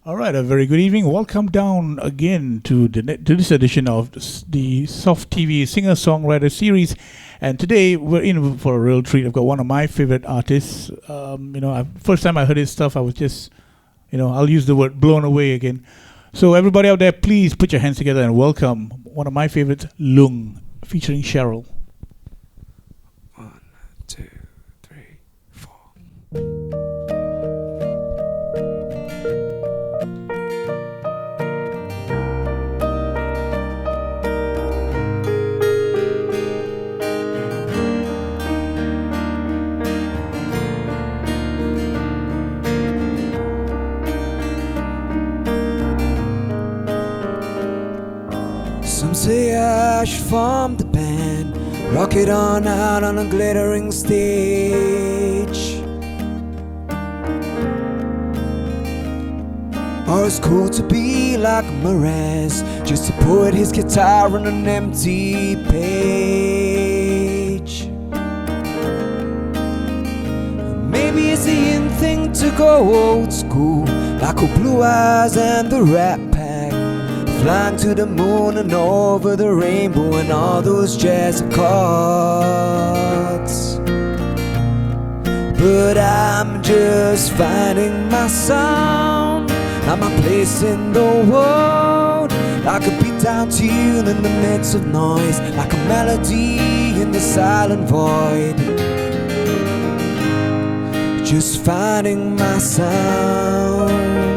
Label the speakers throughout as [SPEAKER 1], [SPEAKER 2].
[SPEAKER 1] All right, a very good evening. Welcome down again to to this edition of the Soft TV singer-songwriter series. And today we're in for a real treat. I've got one of my favorite artists. First time I heard his stuff, I was just, I'll use the word blown away again. So everybody out there, please put your hands together and welcome one of my favorites, Loong, featuring Cheryl.
[SPEAKER 2] 1, 2, 3, 4. Some say I should form the band, rock it on out on a glittering stage. Or it's cool to be like Mraz, just to put his guitar on an empty page. Maybe it's the in thing to go old school, like old Blue Eyes and the Rat Pack, flying to the moon and over the rainbow and all those jazz chords. But I'm just finding my sound and my place in the world, like a beat down tune in the midst of noise, like a melody in the silent void. Just finding my sound.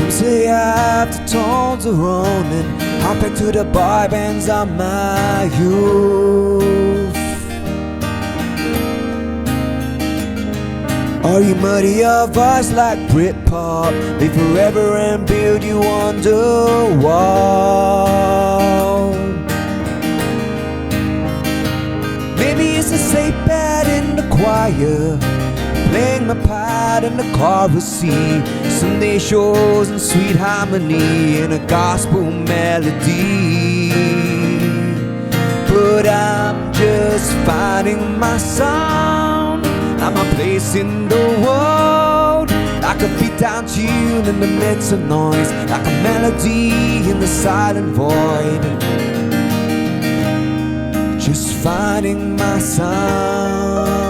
[SPEAKER 2] Say I have the tones of Ronin, hop back to the boy bands of my youth. Or you muddy your voice like Britpop, live forever and build you on the wall. Maybe it's a safe bed in the choir, playing my part in the chorus C, Sunday shows and sweet harmony in a gospel melody. But I'm just finding my sound and my place in the world, like a beat down tune in the midst of noise, like a melody in the silent void. Just finding my sound.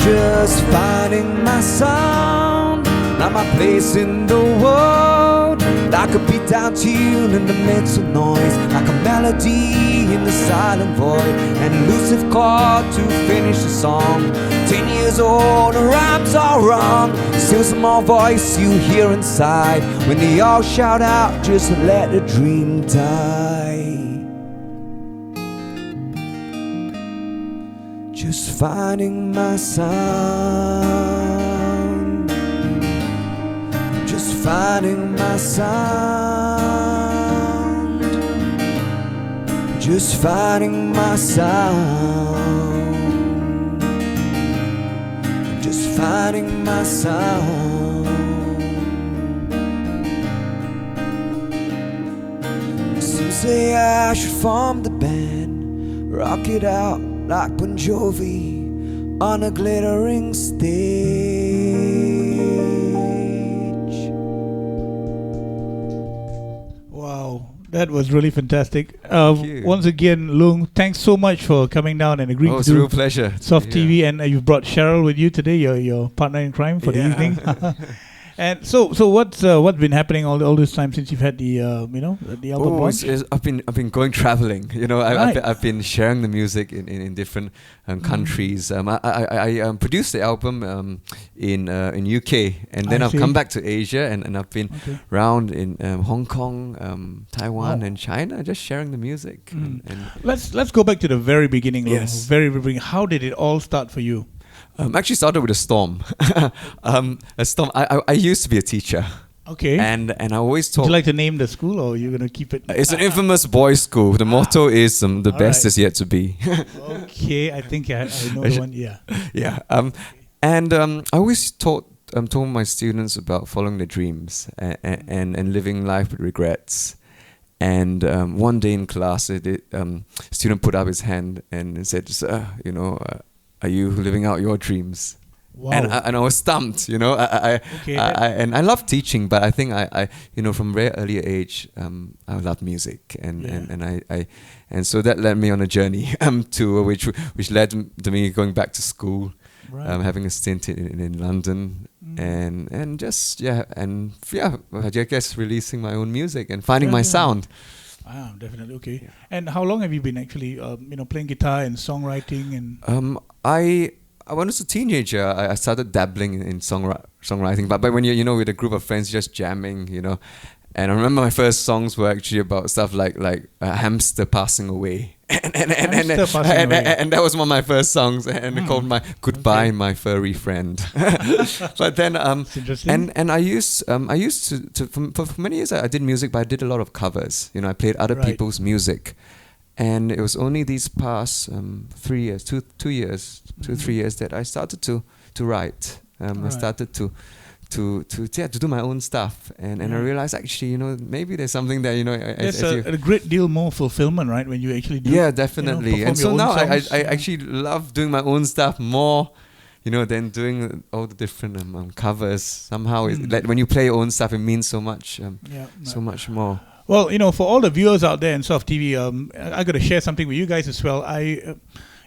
[SPEAKER 2] Just finding my sound, not my place in the world, like a beat down tune in the midst of noise, like a melody in the silent void, an elusive chord to finish the song. 10 years old, the rhymes are wrong, still some more voice you hear inside when they all shout out, just let the dream die. Just finding my sound. Just finding my sound. Just finding my sound. Just finding my sound. Some say I should form the band, rock it out like Bon Jovi on a glittering stage.
[SPEAKER 1] Wow, that was really fantastic.
[SPEAKER 2] Thank you.
[SPEAKER 1] Once again, Loong, thanks so much for coming down and agreeing
[SPEAKER 2] Oh, it's
[SPEAKER 1] to
[SPEAKER 2] a
[SPEAKER 1] do
[SPEAKER 2] real pleasure.
[SPEAKER 1] Soft TV, and you've brought Cheryl with you today, your partner in crime for the evening. And so what's been happening all this time since you've had the the album launch?
[SPEAKER 2] I've been going traveling.
[SPEAKER 1] Right.
[SPEAKER 2] I've been sharing the music in different countries. I produced the album in UK, and then I've come back to Asia, and I've been around in Hong Kong, Taiwan, and China, just sharing the music. And
[SPEAKER 1] Let's go back to the very beginning.
[SPEAKER 2] Yes.
[SPEAKER 1] Very beginning. How did it all start for you?
[SPEAKER 2] Actually started with a storm. A storm. I used to be a teacher.
[SPEAKER 1] Okay.
[SPEAKER 2] And I always
[SPEAKER 1] Would
[SPEAKER 2] taught.
[SPEAKER 1] you like to name the school, or you're gonna keep it?
[SPEAKER 2] It's an infamous boys' school. The motto is the best
[SPEAKER 1] right.
[SPEAKER 2] is yet to be.
[SPEAKER 1] Okay, I think I know the one. Yeah.
[SPEAKER 2] Yeah. And I always told my students about following their dreams and living life with regrets. And one day in class, a student put up his hand and said, "Sir, are you living out your dreams?"
[SPEAKER 1] Wow.
[SPEAKER 2] And I was stumped, and I love teaching, but I think I from very early age, I love music, and so that led me on a journey to which led to me going back to school,
[SPEAKER 1] Right.
[SPEAKER 2] having a stint in London, I guess releasing my own music and finding my sound.
[SPEAKER 1] Ah, definitely. Okay. Yeah. And how long have you been actually, playing guitar and songwriting and?
[SPEAKER 2] When I was a teenager, I started dabbling in songwriting. But when you're with a group of friends, just jamming, And I remember my first songs were actually about stuff like a hamster passing away. And that was one of my first songs, and they called my Goodbye, My Furry Friend. But then and I used to for many years I did music, but I did a lot of covers. I played other people's music. And it was only these past 3 years, 2 years, 3 years that I started to write. I started to do my own stuff, and I realized actually maybe there's something that
[SPEAKER 1] there's a great deal more fulfillment, right, when you actually do.
[SPEAKER 2] Yeah, definitely. And so now I actually love doing my own stuff more, than doing all the different covers. Somehow, like when you play your own stuff, it means so much, so much more.
[SPEAKER 1] Well, for all the viewers out there in Soft TV, I got to share something with you guys as well. I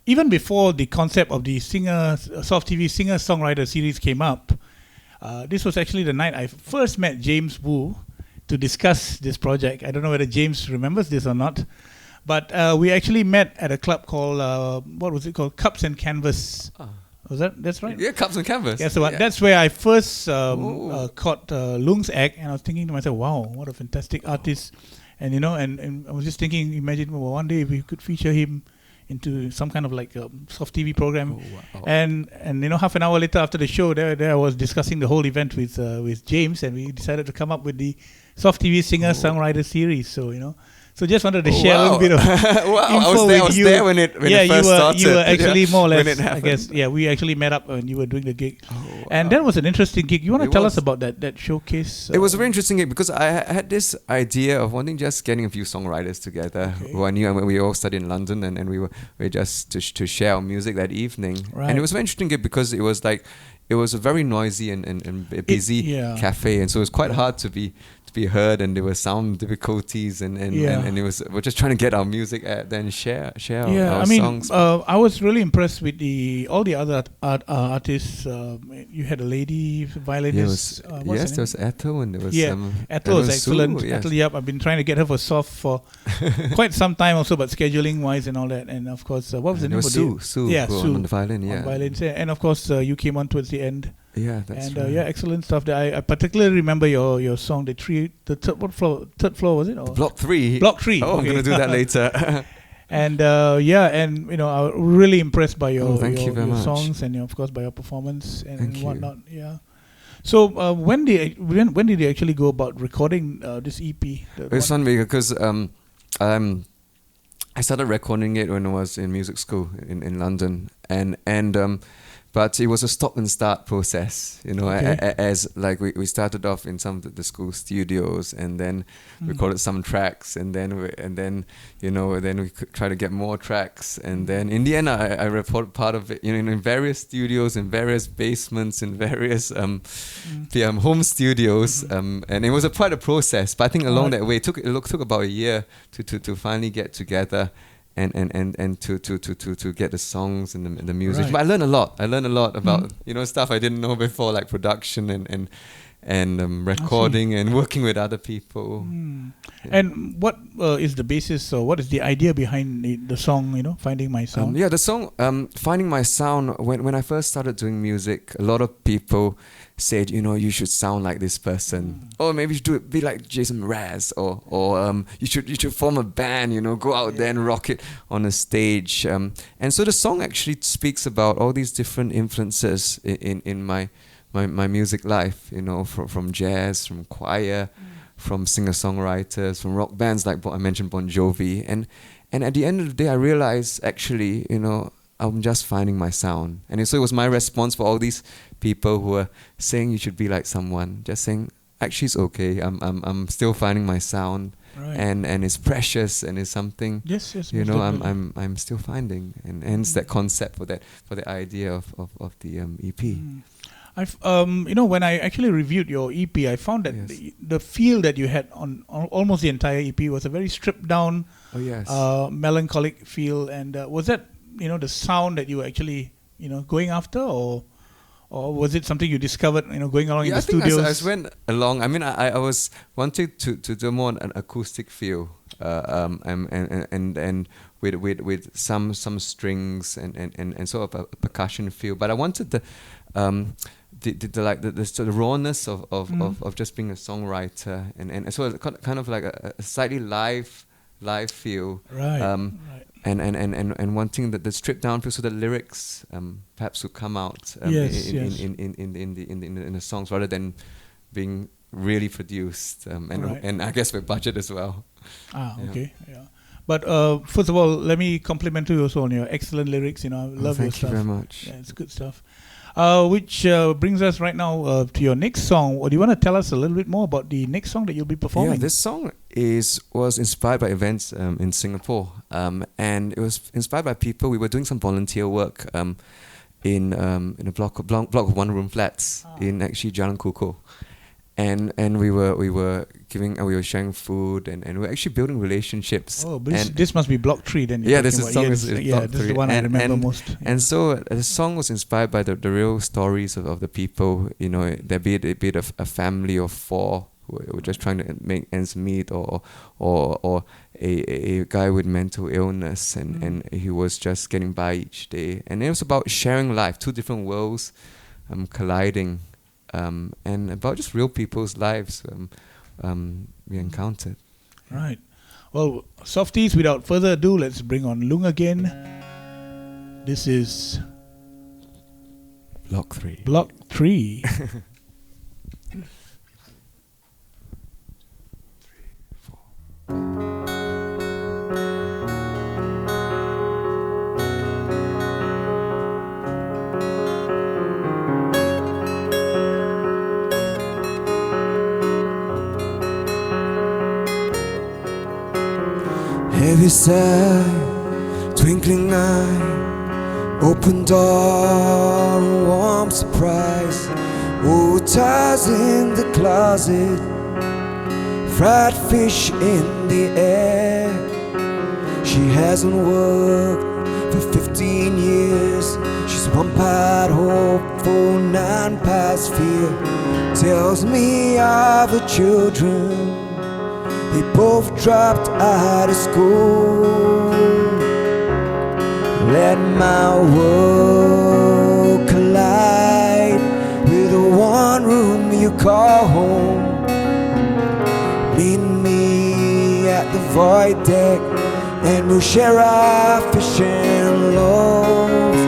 [SPEAKER 1] even before the concept of the Soft TV singer-songwriter series came up, this was actually the night I first met James Wu to discuss this project. I don't know whether James remembers this or not, but we actually met at a club called what was it called? Cups and Canvas. That's right?
[SPEAKER 2] Yeah, Cups and Canvas.
[SPEAKER 1] Yeah, so that's where I first caught Loong's act, and I was thinking to myself, wow, what a fantastic artist. And and I was just thinking, imagine one day if we could feature him into some kind of like Soft TV program. Wow. And half an hour later after the show, there I was discussing the whole event with James, and we decided to come up with the Soft TV singer-songwriter series. So so just wanted to share a little bit of info
[SPEAKER 2] I was there when it first started.
[SPEAKER 1] You were actually more or less, I guess. Yeah, we actually met up when you were doing the gig. And that was an interesting gig. You want to tell us about that showcase?
[SPEAKER 2] It was a very interesting gig because I had this idea of wanting just getting a few songwriters together who I knew, and we all studied in London, and we were just to share our music that evening. Right. And it was a very interesting gig because it was a very noisy and busy cafe, and so it was quite hard to be heard, and there were sound difficulties, and we're just trying to get our music out there and share our songs.
[SPEAKER 1] I was really impressed with all the other artists. You had a lady violinist.
[SPEAKER 2] There was Ethel, and there was
[SPEAKER 1] Ethel was excellent.
[SPEAKER 2] Sue, yes.
[SPEAKER 1] Ethel, yep, I've been trying to get her for Soft for quite some time also, but scheduling wise and all that. And of course, what was the name of
[SPEAKER 2] Sue? Sue on the violin.
[SPEAKER 1] On violin, and of course, you came on towards the end.
[SPEAKER 2] Yeah, that's
[SPEAKER 1] and
[SPEAKER 2] right.
[SPEAKER 1] Excellent stuff. I particularly remember your song, the third floor was it? Or?
[SPEAKER 2] Block 3.
[SPEAKER 1] Block 3.
[SPEAKER 2] Oh, I'm gonna do that later.
[SPEAKER 1] And I was really impressed by your songs, and of course by your performance and whatnot. Yeah. So when did you actually go about recording this EP?
[SPEAKER 2] It was fun because I started recording it when I was in music school in London, but it was a stop and start process, as like we started off in some of the school studios, and then recorded some tracks, and then we could try to get more tracks, and then in the end I recorded part of it, in various studios, in various basements, in various home studios, and it was quite a process. But I think along that way, it took about a year to finally get together. And to get the songs and the music. Right. But I learned a lot about stuff I didn't know before, like production and recording and working with other people.
[SPEAKER 1] And what is the basis, or what is the idea behind the song, Finding My Sound?
[SPEAKER 2] The song Finding My Sound, when I first started doing music, a lot of people said, you should sound like this person, or maybe you should be like Jason Mraz, or you should form a band, go out there and rock it on a stage. And so the song actually speaks about all these different influences in my my music life, you know, from jazz, from choir, from singer-songwriters, from rock bands like I mentioned Bon Jovi, and at the end of the day, I realized actually, you know, I'm just finding my sound, and so it was my response for all these people who were saying you should be like someone, just saying actually it's okay. I'm still finding my sound,
[SPEAKER 1] Right.
[SPEAKER 2] and it's precious, and it's something.
[SPEAKER 1] Yes,
[SPEAKER 2] You
[SPEAKER 1] most
[SPEAKER 2] know,
[SPEAKER 1] definitely.
[SPEAKER 2] I'm still finding, and hence that concept for the idea of the EP.
[SPEAKER 1] I've you know, when I actually reviewed your EP, I found that
[SPEAKER 2] Yes.
[SPEAKER 1] the feel that you had on almost the entire EP was a very stripped down,
[SPEAKER 2] Oh yes.
[SPEAKER 1] melancholic feel. And was that, you know, the sound that you were actually, you know, going after, or was it something you discovered, you know, going along in the
[SPEAKER 2] I think
[SPEAKER 1] studios?
[SPEAKER 2] as went along. I mean, I was wanting to do more an acoustic feel, and with some strings and sort of a percussion feel. But I wanted the sort of rawness of just being a songwriter, and so kind of like a slightly live feel.
[SPEAKER 1] Right. Right.
[SPEAKER 2] And wanting the stripped down feel, so the lyrics perhaps would come out
[SPEAKER 1] Yes,
[SPEAKER 2] in the songs rather than being really produced,
[SPEAKER 1] Right.
[SPEAKER 2] and I guess with budget as well. Yeah.
[SPEAKER 1] Okay. Yeah. But first of all, let me compliment you also on your excellent lyrics. You know, I love your
[SPEAKER 2] Thank you
[SPEAKER 1] stuff.
[SPEAKER 2] very much.
[SPEAKER 1] Yeah, it's good stuff. Which brings us right now to your next song. Do you want to tell us a little bit more about the next song that you'll be performing?
[SPEAKER 2] Yeah, this song was inspired by events in Singapore, and it was inspired by people. We were doing some volunteer work in a block of one-room flats in actually Jalan Kukoh. And we were sharing food, and we were actually building relationships.
[SPEAKER 1] Oh, but
[SPEAKER 2] and
[SPEAKER 1] this must be Block 3 then.
[SPEAKER 2] yeah, this is song is
[SPEAKER 1] this
[SPEAKER 2] Block
[SPEAKER 1] is the
[SPEAKER 2] 3.
[SPEAKER 1] one I remember most. Yeah.
[SPEAKER 2] And so the song was inspired by the real stories of the people. You know, there be it a family of 4 who were just trying to make ends meet, or a guy with mental illness, and he was just getting by each day. And it was about sharing life, 2 different worlds colliding. And about just real people's lives we encountered.
[SPEAKER 1] Right. Well, softies, without further ado, let's bring on Loong again. This is
[SPEAKER 2] Block 3.
[SPEAKER 1] Block 3.
[SPEAKER 2] Heavy sigh, twinkling eye, open door, warm surprise. Oh, ties in the closet, fried fish in the air. She hasn't worked for 15 years. She's 1 part hopeful, 9 parts fear. Tells me of her children, they both dropped out of school. Let my world collide with the one room you call home. Meet me at the void deck, and we'll share our fish and loaves.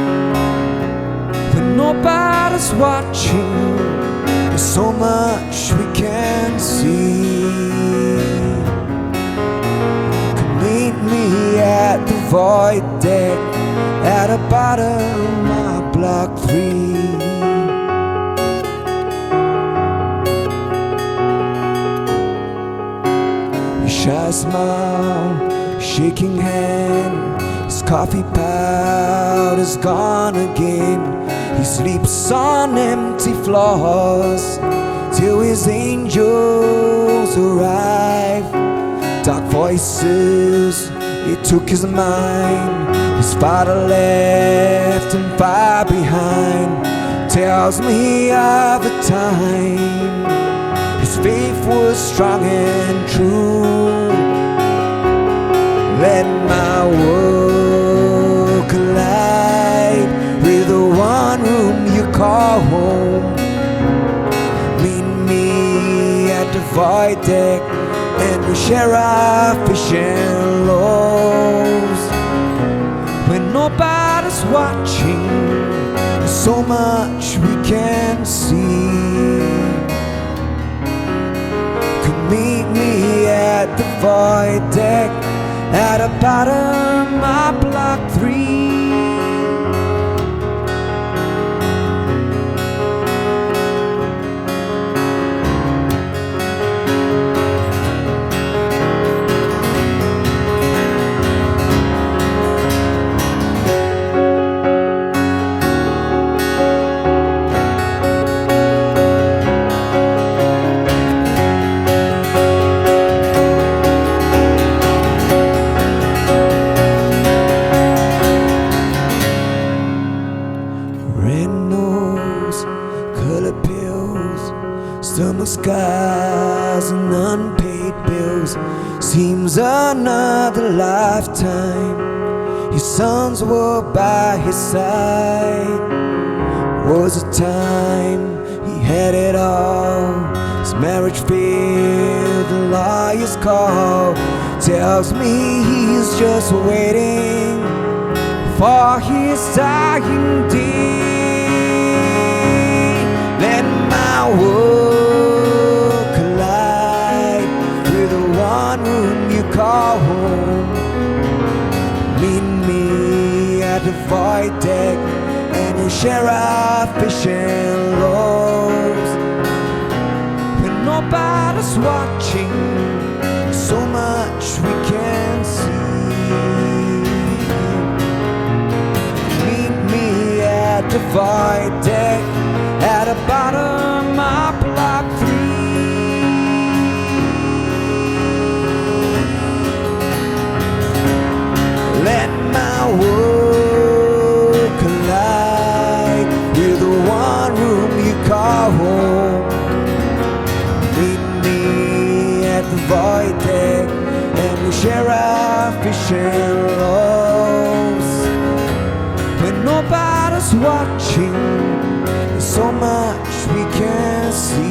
[SPEAKER 2] When nobody's watching, there's so much we can see. Meet me at the void deck at the bottom of Block 3. His shy smile, shaking hand, his coffee powder's gone again. He sleeps on empty floors till his angels arrive. Dark voices, it took his mind. His father left him far behind. Tells me of a time his faith was strong and true. Let my world collide with the one room you call home. Meet me at the void deck, and we share our fish and loaves. When nobody's watching, there's so much we can see. Come meet me at the void deck at the bottom of block 3. Scars and unpaid bills. Seems another lifetime. His sons were by his side. Was a time he had it all. His marriage failed, the lawyer's call. Tells me he's just waiting for his dying day. Let my world collide with the one room you call home. Meet me at the void deck and we'll share our fish and loaves. When nobody's watching, so much we can see. Meet me at the void deck at the bottom of block 3. Let my world collide with the one room you call home. Meet me at the void deck and we'll share our fish and loaves. When nobody's watching, there's so much we can see.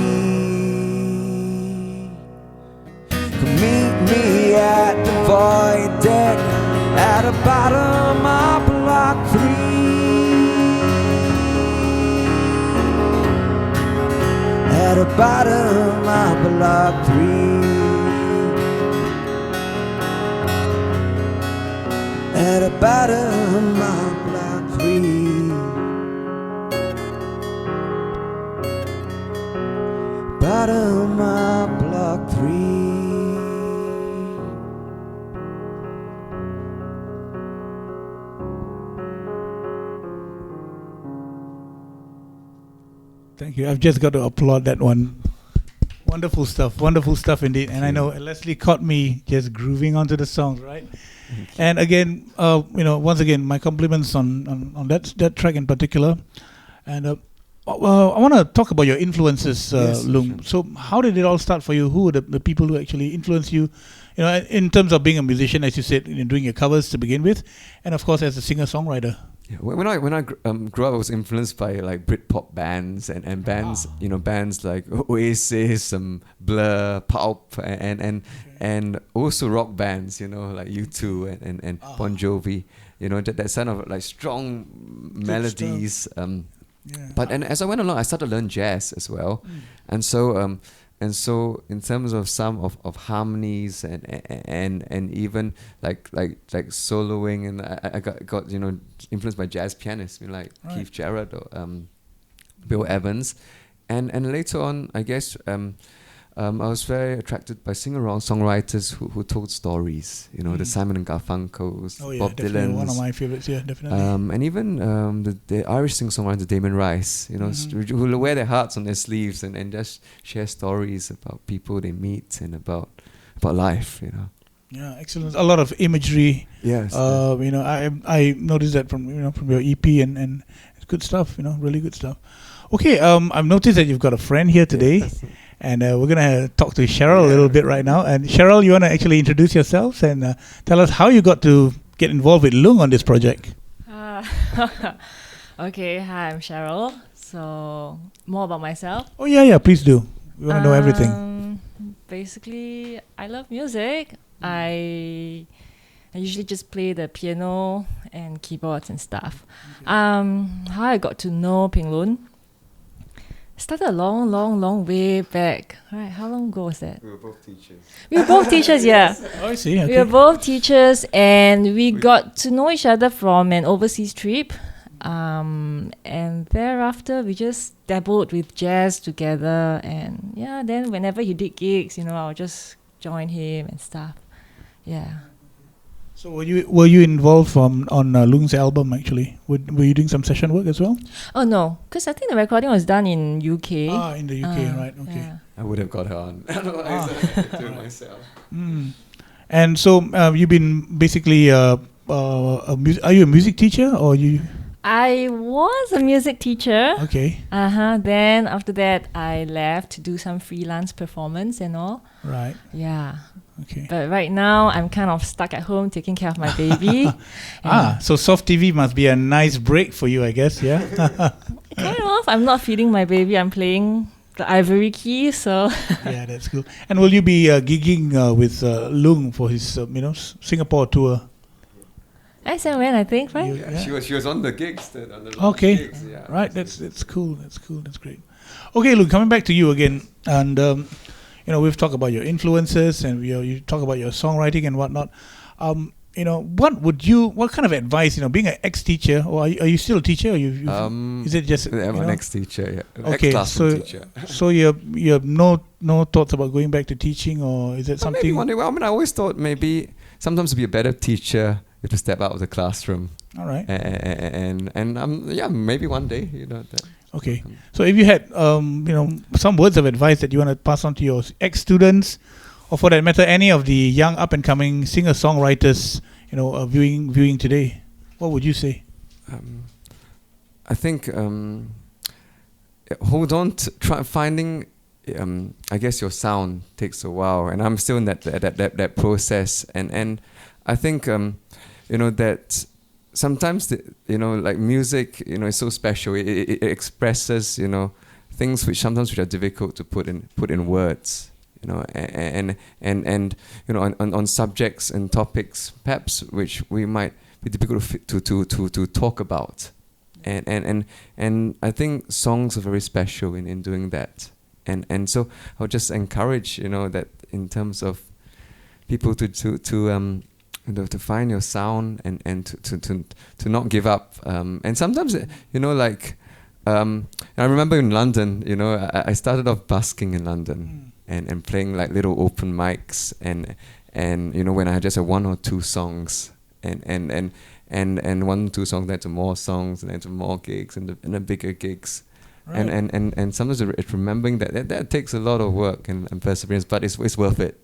[SPEAKER 2] Come meet me at the void deck at the bottom of block 3. At the bottom of block 3. At the bottom of block 3. Bottom of block 3.
[SPEAKER 1] Thank you. I've just got to applaud that one. Wonderful stuff indeed. And I know Leslie caught me just grooving onto the songs, right? And again, once again, my compliments on that track in particular. And I want to talk about your influences,
[SPEAKER 2] Yes,
[SPEAKER 1] Loong. So how did it all start for you? Who were the people who actually influenced you? In terms of being a musician, as you said, doing your covers to begin with, and of course as a singer-songwriter.
[SPEAKER 3] Yeah, when I grew up, I was influenced by like Britpop bands and bands, bands like Oasis, Blur, Pulp, and also rock bands, like U2 and Bon Jovi. That kind of like strong melodies. But as I went along, I started to learn jazz as well, and so in terms of some of harmonies and even like soloing, and I got influenced by jazz pianists, like Keith Jarrett or Bill Evans, and later on, I guess I was very attracted by songwriters who told stories, the Simon and Garfunkels, Bob Dylan,
[SPEAKER 1] one of my favorites, definitely.
[SPEAKER 3] And even the Irish singer-songwriter Damien Rice, who wear their hearts on their sleeves and just share stories about people they meet and about life,
[SPEAKER 1] Yeah, excellent. A lot of imagery.
[SPEAKER 3] Yes.
[SPEAKER 1] I noticed that from your EP and it's good stuff. Really good stuff. Okay. I've noticed that you've got a friend here today.
[SPEAKER 3] Yes.
[SPEAKER 1] And we're going to talk to Cheryl a little bit right now. And Cheryl, you want to actually introduce yourself and tell us how you got to get involved with Loong on this project?
[SPEAKER 4] Okay, hi, I'm Cheryl. So, more about myself.
[SPEAKER 1] Oh, yeah, please do. We want to know everything.
[SPEAKER 4] Basically, I love music. I usually just play the piano and keyboards and stuff. How I got to know Ping Lun. Started a long way back. Right, how long ago was that?
[SPEAKER 3] We were both teachers.
[SPEAKER 4] We were both teachers, yeah.
[SPEAKER 1] Oh, I see.
[SPEAKER 4] We
[SPEAKER 1] Okay.
[SPEAKER 4] were both teachers, and we got to know each other from an overseas trip. And thereafter, we just dabbled with jazz together. And yeah, then whenever he did gigs, I'll just join him and stuff. Yeah.
[SPEAKER 1] So were you involved on Loong's album actually? Were you doing some session work as well?
[SPEAKER 4] Oh no, because I think the recording was done in UK.
[SPEAKER 1] Ah, in the UK, right? Okay.
[SPEAKER 4] Yeah.
[SPEAKER 3] I would have got her on. I don't know, I do it myself.
[SPEAKER 1] And so you've been basically are you a music teacher or you?
[SPEAKER 4] I was a music teacher.
[SPEAKER 1] Okay.
[SPEAKER 4] Then after that, I left to do some freelance performance and all.
[SPEAKER 1] Right.
[SPEAKER 4] Yeah.
[SPEAKER 1] Okay.
[SPEAKER 4] But right now, I'm kind of stuck at home taking care of my baby.
[SPEAKER 1] So soft TV must be a nice break for you, I guess. Yeah.
[SPEAKER 4] Kind of. I'm not feeding my baby. I'm playing the ivory key. So.
[SPEAKER 1] Yeah, that's cool. And will you be gigging with Loong for his Singapore tour?
[SPEAKER 4] As and when, I think, right?
[SPEAKER 3] Yeah, she was on the gigs. On the
[SPEAKER 1] Okay.
[SPEAKER 3] gigs, yeah.
[SPEAKER 1] Right. That's cool. That's cool. That's great. Okay, Loong, coming back to you again, and we've talked about your influences, and you talk about your songwriting and whatnot. What kind of advice, being an ex-teacher, or are you still a teacher? Or is it just?
[SPEAKER 3] I'm an ex-teacher, yeah.
[SPEAKER 1] Okay,
[SPEAKER 3] Ex-classroom teacher.
[SPEAKER 1] So you have no thoughts about going back to teaching, or is it something?
[SPEAKER 3] Maybe one day. Well, I always thought maybe sometimes to be a better teacher, you have to step out of the classroom.
[SPEAKER 1] All right.
[SPEAKER 3] And maybe one day, that.
[SPEAKER 1] Okay. So if you had some words of advice that you want to pass on to your ex-students, or for that matter, any of the young up-and-coming singer-songwriters, viewing today, what would you say?
[SPEAKER 3] I think hold on to finding. I guess your sound takes a while, and I'm still in that process. And I think that sometimes like music, is so special. It expresses things which are difficult to put in words. And on subjects and topics perhaps which we might be difficult to talk about, and I think songs are very special in doing that, and so I would just encourage that in terms of people to find your sound and to not give up, and sometimes I remember in London, I started off busking in London. And playing like little open mics and when I just had one or two songs and 1 or 2 songs led to more songs and then to more gigs and the bigger gigs. Right. And sometimes it's remembering that takes a lot of work and perseverance, but it's worth it,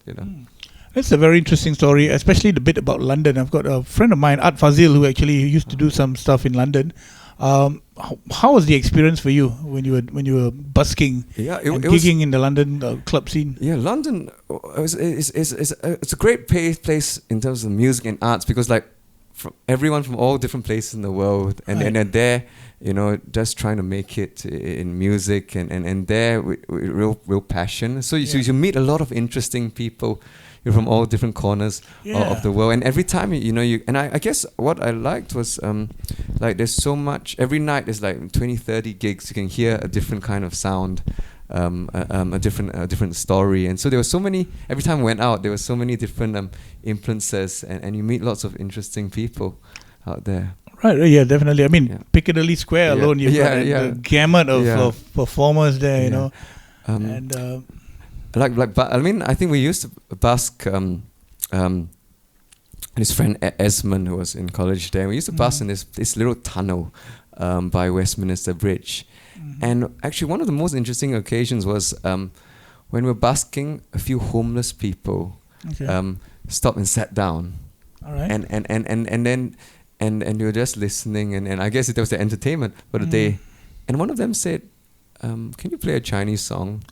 [SPEAKER 1] That's a very interesting story, especially the bit about London. I've got a friend of mine, Art Fazil, who actually used to do some stuff in London. How was the experience for you when you were busking and gigging in the London club scene?
[SPEAKER 3] Yeah, London it's a great place in terms of music and arts, because like everyone from all different places in the world, and they're there, just trying to make it in music and there with real passion. So you meet a lot of interesting people. You're from all different corners of the world, and every time I guess what I liked was like there's so much. Every night there's like 20-30 gigs. You can hear a different kind of sound, a different story, and so there were so many. Every time I went out, there were so many different influences, and you meet lots of interesting people out there.
[SPEAKER 1] Right, yeah, definitely. I mean, Piccadilly Square alone, you've got a gamut of performers there, and.
[SPEAKER 3] But I mean, I think we used to busk. His friend Esmond, who was in college there, we used to busk in this little tunnel by Westminster Bridge. And actually, one of the most interesting occasions was when we were busking. A few homeless people stopped and sat down.
[SPEAKER 1] All right.
[SPEAKER 3] And then they were just listening, and I guess it was the entertainment for the day. And one of them said, "Can you play a Chinese song?"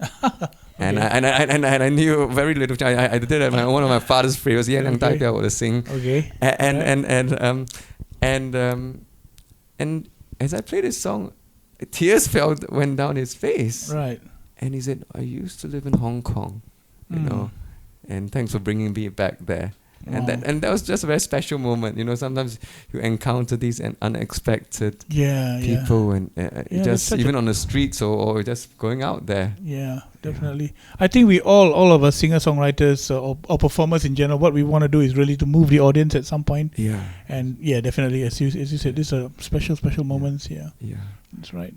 [SPEAKER 3] And I knew very little Chinese. I did it. One of my father's phrases, "Yeah, I'm Taipei, I want to sing."
[SPEAKER 1] Okay.
[SPEAKER 3] And as I played this song, tears went down his face.
[SPEAKER 1] Right.
[SPEAKER 3] And he said, "I used to live in Hong Kong, and thanks for bringing me back there." And that was just a very special moment. You know, sometimes you encounter these unexpected people, and just even on the streets or just going out there.
[SPEAKER 1] Yeah, definitely. I think we all of us singer-songwriters or performers in general, what we want to do is really to move the audience at some point.
[SPEAKER 3] Yeah.
[SPEAKER 1] And definitely, as you said, these are special moments. Yeah.
[SPEAKER 3] Yeah.
[SPEAKER 1] That's right.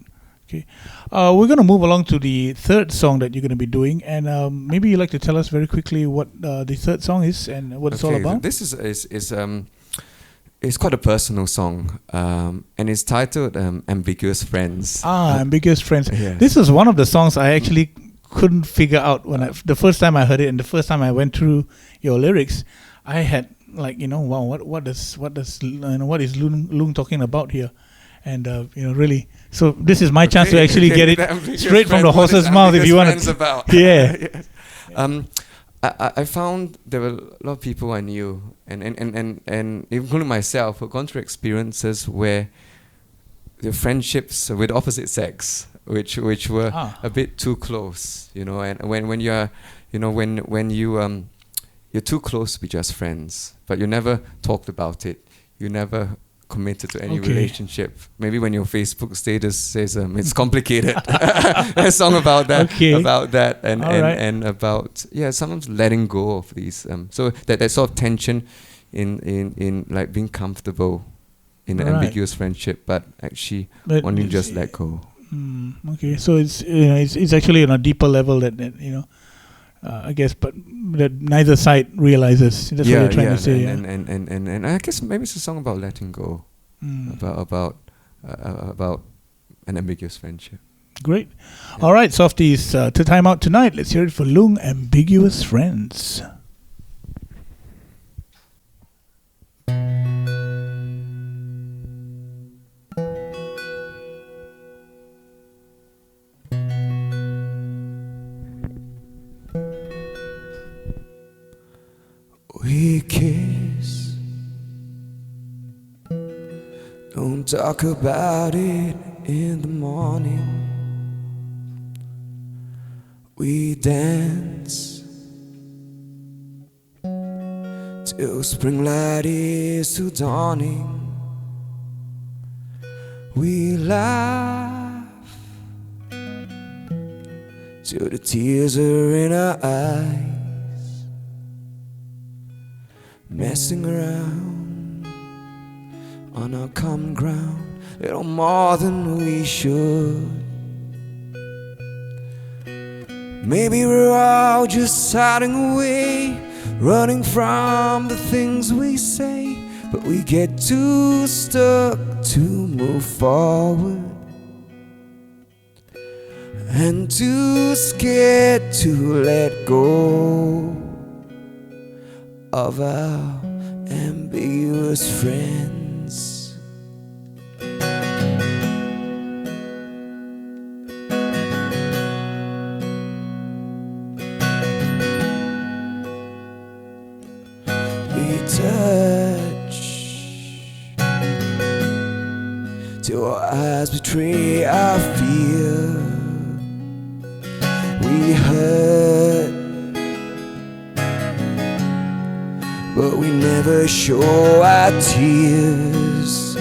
[SPEAKER 1] Okay. We're going to move along to the third song that you're going to be doing, and maybe you'd like to tell us very quickly what the third song is and what it's all about.
[SPEAKER 3] This is it's quite a personal song, and it's titled "Ambiguous Friends."
[SPEAKER 1] Ambiguous Friends.
[SPEAKER 3] Yeah.
[SPEAKER 1] This is one of the songs I actually couldn't figure out when the first time I heard it, and the first time I went through your lyrics. I had wow, what is Loong talking about here? And really, so this is my chance to actually get it straight from the horse's mouth. If you want to,
[SPEAKER 3] yes. I found there were a lot of people I knew, and including myself, who've gone through experiences where the friendships with opposite sex, which were a bit too close, and when you're too close to be just friends, but you never talked about it, you never committed to any relationship. Maybe when your Facebook status says it's complicated, a song about that, and about sometimes letting go of these. So that sort of tension in like being comfortable in an ambiguous friendship, but actually wanting to just let go.
[SPEAKER 1] Okay, so it's actually on a deeper level that I guess, but that neither side realizes. That's what you're trying to say.
[SPEAKER 3] And I guess maybe it's a song about letting go, about an ambiguous friendship.
[SPEAKER 1] Great. Yeah. All right, softies, to time out tonight. Let's hear it for Loong, Ambiguous Friends.
[SPEAKER 2] We kiss, don't talk about it in the morning. We dance till spring light is too dawning. We laugh till the tears are in our eyes. Messing around on our common ground, little more than we should. Maybe we're all just hiding away, running from the things we say, but we get too stuck to move forward and too scared to let go of our ambiguous friends. We touch till our eyes betray our fear. We hurt, but we never show our tears.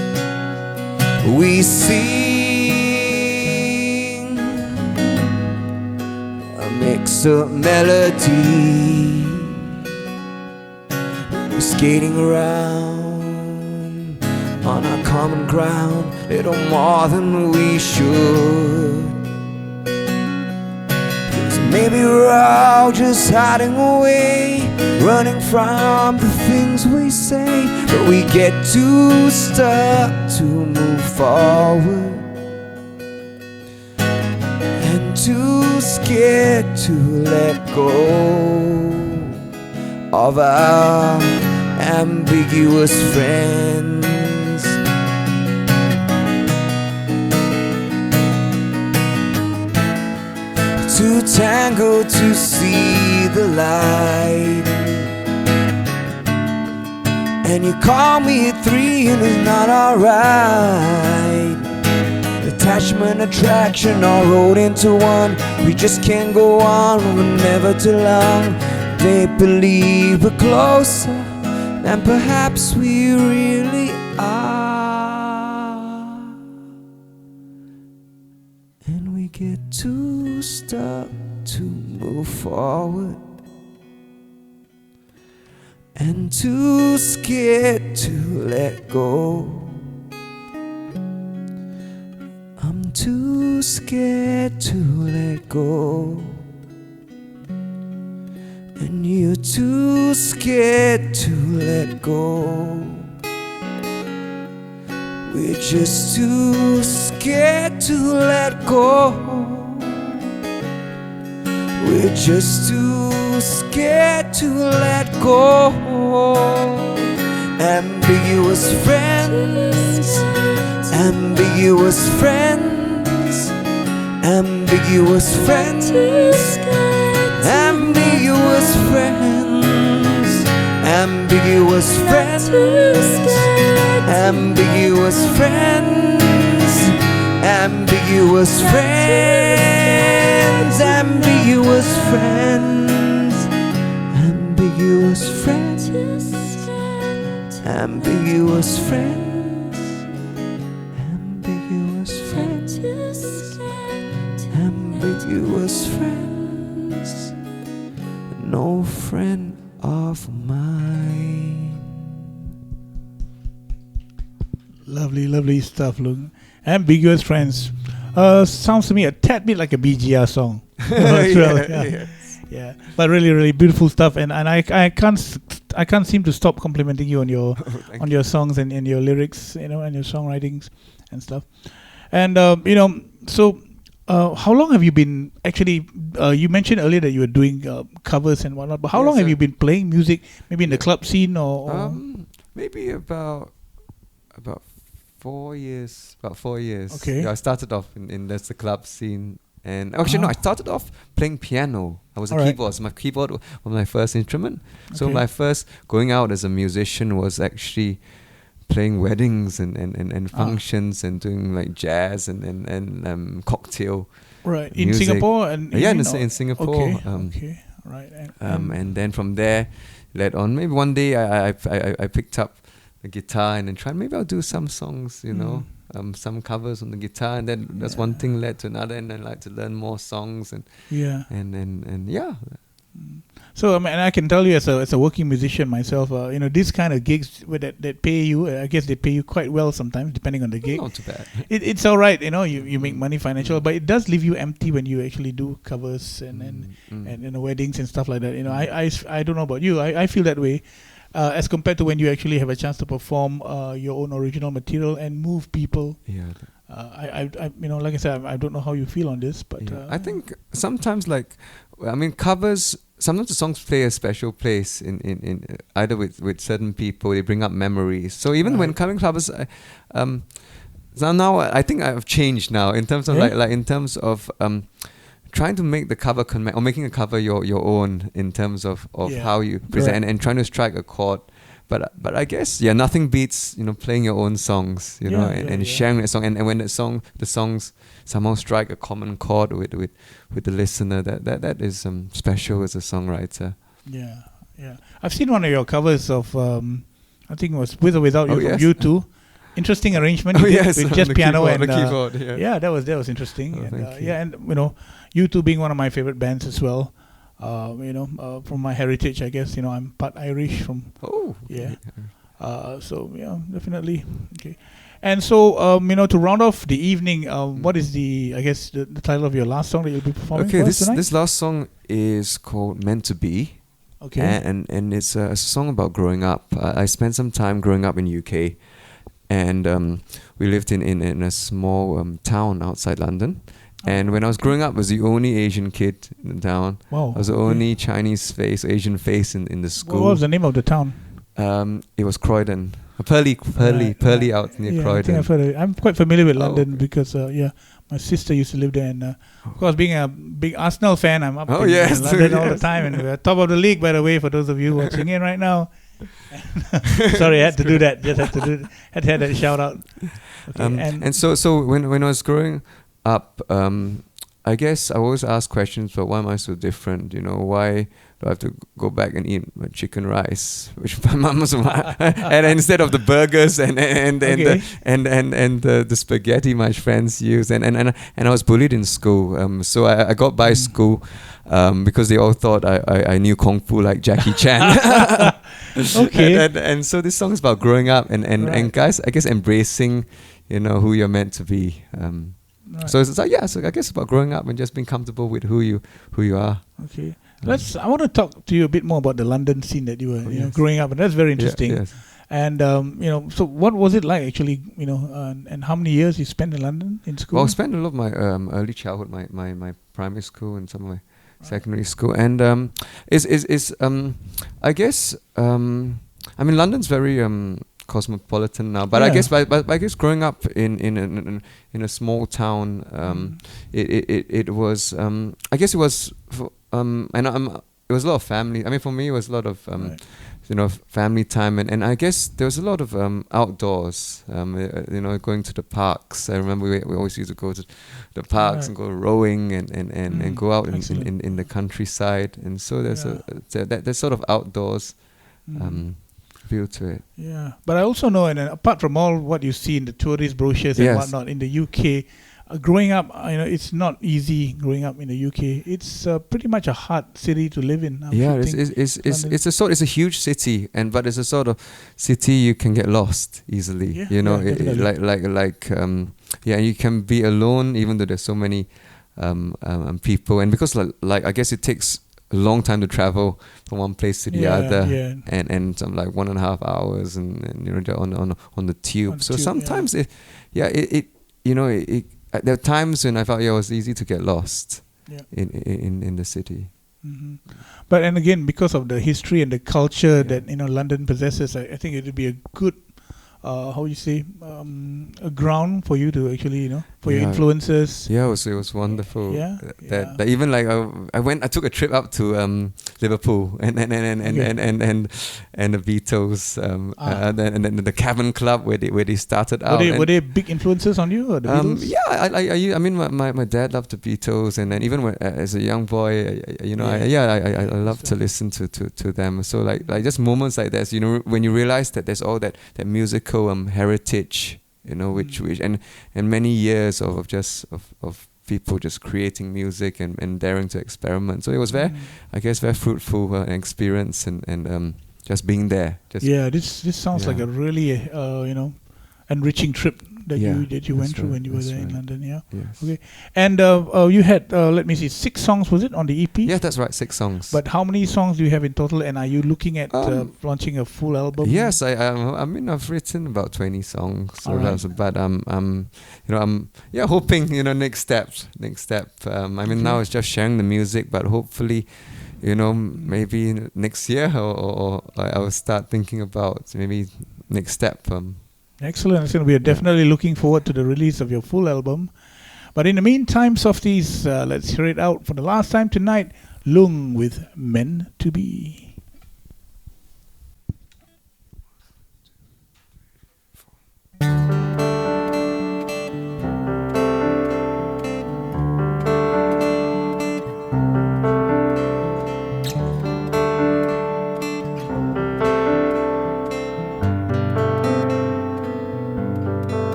[SPEAKER 2] We sing a mixed-up melody. We're skating around on our common ground, little more than we should. 'Cause maybe we're all just hiding away, running from the things we say, but we get too stuck to move forward and too scared to let go of our ambiguous friends. Too tangled to see the light, and you call me at 3 and it's not alright. Attachment, attraction all rolled into one. We just can't go on, we're never too long. They believe we're closer and perhaps we really are. And we get too stuck to move forward, and too scared to let go. I'm too scared to let go, and you're too scared to let go. We're just too scared to let go. We're just too scared to let go. Ambiguous friends, ambiguous friends, ambiguous friends, ambiguous friends, ambiguous friends, ambiguous friends, ambiguous friends, ambiguous friends, ambiguous friends, ambiguous friends, ambiguous friends, ambiguous friends, no friend of mine.
[SPEAKER 1] Lovely, lovely stuff, Loong. Ambiguous Friends. Sounds to me a tad bit like a BGR song. As well, yeah. Yeah, but really, really beautiful stuff, and I can't seem to stop complimenting you on your on your songs and your lyrics, and your songwritings and stuff. And so how long have you been actually? You mentioned earlier that you were doing covers and whatnot, but how long have you been playing music? Maybe in the club scene or
[SPEAKER 3] maybe about 4 years. About 4 years.
[SPEAKER 1] Okay.
[SPEAKER 3] Yeah, I started off in the club scene. And actually, no, I started off playing piano. I was a keyboard. My keyboard was my first instrument. So
[SPEAKER 1] Okay.
[SPEAKER 3] my first going out as a musician was actually playing weddings and functions and doing like jazz and cocktail.
[SPEAKER 1] right in
[SPEAKER 3] music.
[SPEAKER 1] Singapore and
[SPEAKER 3] In Singapore.
[SPEAKER 1] Okay, okay, right.
[SPEAKER 3] And then from there, led on. Maybe one day I picked up the guitar and then tried. Maybe I'll do some songs, some covers on the guitar, and then that's one thing led to another, and then like to learn more songs and
[SPEAKER 1] yeah.
[SPEAKER 3] yeah.
[SPEAKER 1] So I mean, and I can tell you as a working musician myself, these kind of gigs that pay you, I guess they pay you quite well sometimes, depending on the gig.
[SPEAKER 3] Not too bad.
[SPEAKER 1] It's all right, you make money financial, but it does leave you empty when you actually do covers and weddings and stuff like that. I don't know about you, I feel that way. As compared to when you actually have a chance to perform your own original material and move people.
[SPEAKER 3] Yeah.
[SPEAKER 1] Like I said, I don't know how you feel on this, but
[SPEAKER 3] I think sometimes covers. Sometimes the songs play a special place in either with certain people. They bring up memories. So even when covering covers, now I think I've changed now in terms of in terms of trying to make the cover or making a cover your own in terms of how you present and trying to strike a chord. But I guess nothing beats playing your own songs and sharing that song, and when the songs somehow strike a common chord with the listener, that is special as a songwriter.
[SPEAKER 1] Yeah. I've seen one of your covers of I think it was With or Without You from U2. Interesting arrangement with just piano
[SPEAKER 3] keyboard,
[SPEAKER 1] and
[SPEAKER 3] the keyboard.
[SPEAKER 1] that was interesting.
[SPEAKER 3] Oh,
[SPEAKER 1] And,
[SPEAKER 3] thank you.
[SPEAKER 1] and U2 being one of my favorite bands as well. From my heritage, I guess I'm part Irish from.
[SPEAKER 3] Oh.
[SPEAKER 1] Yeah. So definitely. Okay. And so to round off the evening, what is the title of your last song that you'll be performing?
[SPEAKER 3] Okay,
[SPEAKER 1] for us tonight?
[SPEAKER 3] this last song is called Meant to Be.
[SPEAKER 1] Okay.
[SPEAKER 3] And it's a song about growing up. I spent some time growing up in UK, and we lived in a small town outside London. And when I was growing up, I was the only Asian kid in the town.
[SPEAKER 1] Wow.
[SPEAKER 3] I was the only Chinese face, Asian face in the school.
[SPEAKER 1] What was the name of the town?
[SPEAKER 3] It was Croydon. Purley out near
[SPEAKER 1] I
[SPEAKER 3] Croydon.
[SPEAKER 1] think I've heard of it. I'm quite familiar with London because my sister used to live there, and of course, being a big Arsenal fan, I'm up in London all the time, and we're top of the league, by the way, for those of you watching in right now. Sorry, I had to do that. Just had to had that shout out. Okay,
[SPEAKER 3] and so when I was growing up, I guess I always ask questions, but why am I so different? do I have to go back and eat my chicken rice, which my mum was, and instead of the burgers and the spaghetti my friends used, and I was bullied in school. So I got by school because they all thought I knew kung fu like Jackie Chan.
[SPEAKER 1] Okay.
[SPEAKER 3] And so this song is about growing up and guys, I guess embracing, who you're meant to be. So it's like, so I guess it's about growing up and just being comfortable with who you are.
[SPEAKER 1] Okay. I want to talk to you a bit more about the London scene that you were growing up, and that's very interesting.
[SPEAKER 3] Yes.
[SPEAKER 1] And so what was it like actually? And how many years you spent in London in school?
[SPEAKER 3] Well, I spent a lot of my early childhood, my primary school and some of my secondary school, and I guess London's very cosmopolitan now, but I guess growing up in a small town, it was I guess it was it was a lot of family. I mean, for me, it was a lot of family time, and I guess there was a lot of outdoors. Going to the parks. I remember we always used to go to the parks and go rowing and go out in the countryside, and so there's that sort of outdoors feel to it.
[SPEAKER 1] Yeah, but I also know, and apart from all what you see in the tourist brochures and whatnot in the UK, growing up, it's not easy growing up in the UK. It's pretty much a hard city to live in.
[SPEAKER 3] It's a huge city, but it's a sort of city you can get lost easily. You can be alone even though there's so many people, and because like I guess it takes a long time to travel from one place to the other, and some like 1.5 hours, and on the tube. Sometimes there are times when I felt it was easy to get lost in the city.
[SPEAKER 1] Mm-hmm. But and again, because of the history and the culture that London possesses, I think it would be a good a ground for you to actually for your influences.
[SPEAKER 3] Yeah, it was wonderful. That even like I took a trip up to Liverpool and the Beatles and then the Cavern Club where they started out.
[SPEAKER 1] Were they big influences on you, or the Beatles?
[SPEAKER 3] My dad loved the Beatles, and then even as a young boy, I loved to listen to them. So like just moments like this, when you realize that there's all that musical heritage, which and many years of people just creating music and daring to experiment. So it was very fruitful experience and just being there.
[SPEAKER 1] This sounds like a really enriching trip that you went through when you were there in London. Yes. Okay. And you had let me see, 6 songs, was it, on the EP?
[SPEAKER 3] Yeah, that's right, 6 songs.
[SPEAKER 1] But how many songs do you have in total, and are you looking at launching a full album?
[SPEAKER 3] Yes, I've written about 20 songs, but I'm hoping next step. Now it's just sharing the music, but hopefully maybe next year or I will start thinking about maybe next step.
[SPEAKER 1] Excellent. We are definitely looking forward to the release of your full album. But in the meantime, softies, let's hear it out for the last time tonight. Loong with Meant to Be.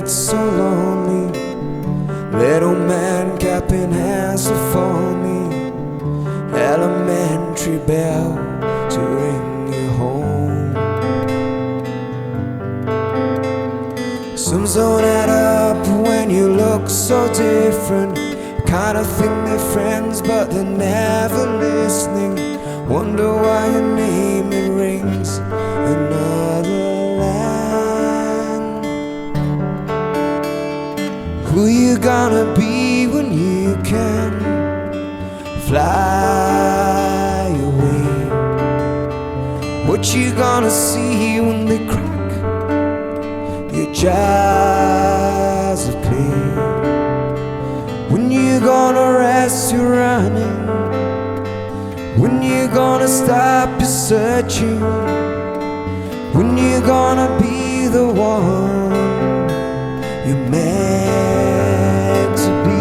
[SPEAKER 2] So lonely, little man clapping hands for me, elementary bell to ring you home. Some don't add up when you look so different. Kind of think they're friends, but they're never listening. Wonder why your name it rings another. Who you gonna be when you can fly away? What you gonna see when they crack your jars of clay? When you gonna rest your running? When you gonna stop your searching? When you gonna be the one you're meant to be?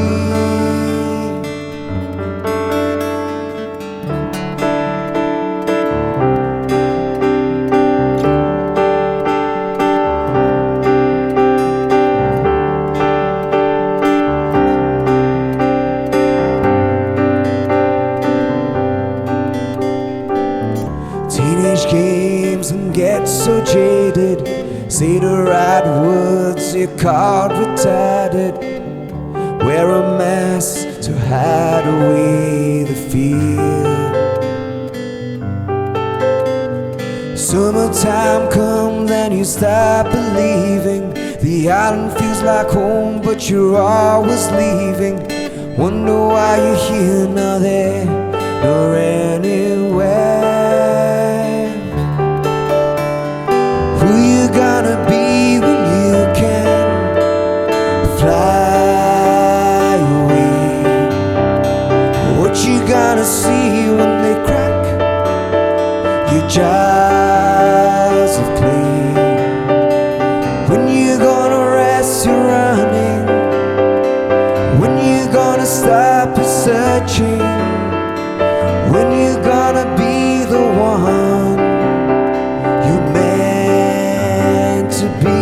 [SPEAKER 2] Say the right words, you're caught retarded. Wear a mask to hide away the fear. Summertime comes and you start believing. The island feels like home, but you're always leaving. Wonder why you're here, not there, nor anywhere. Who you gonna be when you can fly away? What you gonna see when they crack your jars of clay? When you gonna rest your running? When you gonna stop your searching? When you gonna be the one you're meant to be?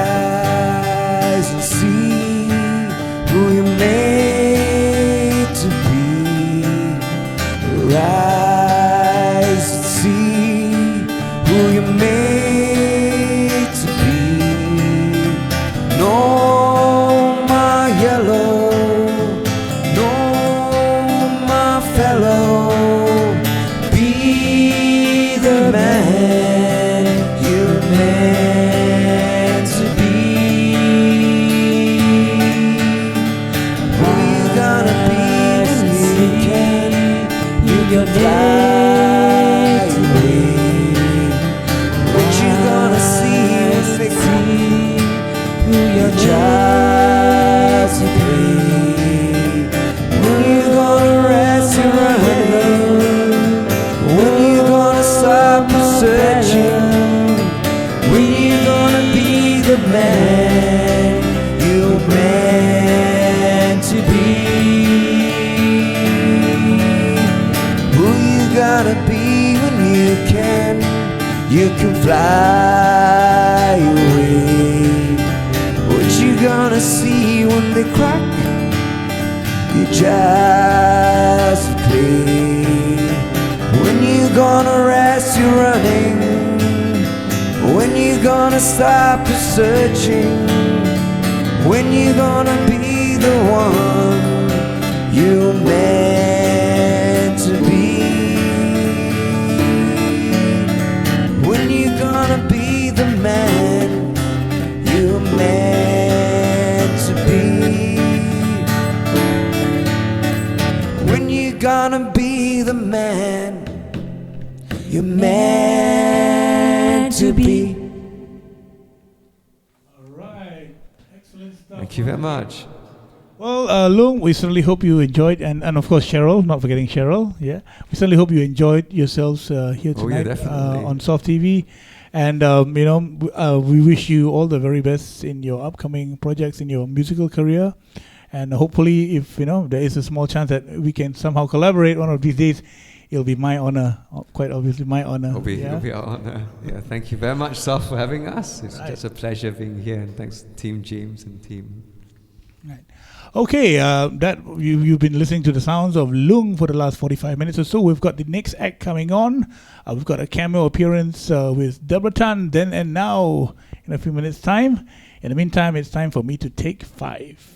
[SPEAKER 2] Rise and see who you're made to be. Rise and see who you're made to be. No my yellow, no my fellow. Be the man you're meant to be. Who you gonna be when you can? You can fly away. What you gonna see when they see who your jobs to play? When you gonna rest your running? When you gonna stop your searching? When you gonna be the man you're meant to be? Who you gonna be when you can? You can fly away. What you gonna see when they crack your jars of clay? When you gonna rest your running? When you gonna stop your searching? When you gonna be the one you're meant to be? When you gonna be the man you're meant to be? When you gonna be the man you're meant to be?
[SPEAKER 1] All right. Excellent stuff.
[SPEAKER 3] Thank you very much.
[SPEAKER 1] Well, Loong, we certainly hope you enjoyed, and of course Cheryl, not forgetting Cheryl. Yeah, we certainly hope you enjoyed yourselves here
[SPEAKER 3] Oh, yeah,
[SPEAKER 1] tonight
[SPEAKER 3] definitely.
[SPEAKER 1] on Soft TV, and we wish you all the very best in your upcoming projects in your musical career, and hopefully, if there is a small chance that we can somehow collaborate one of these days, it'll be my honor. Quite obviously, my honor.
[SPEAKER 3] It'll be,
[SPEAKER 1] yeah?
[SPEAKER 3] it'll be our honor. Yeah, thank you very much, Saf, for having us. It's
[SPEAKER 1] Right.
[SPEAKER 3] just a pleasure being here, and thanks to Team James and Team.
[SPEAKER 1] Right. Okay, you've been listening to the sounds of Loong for the last 45 minutes or so. We've got the next act coming on. We've got a cameo appearance with Deborah Tan then and now in a few minutes' time. In the meantime, it's time for me to take 5.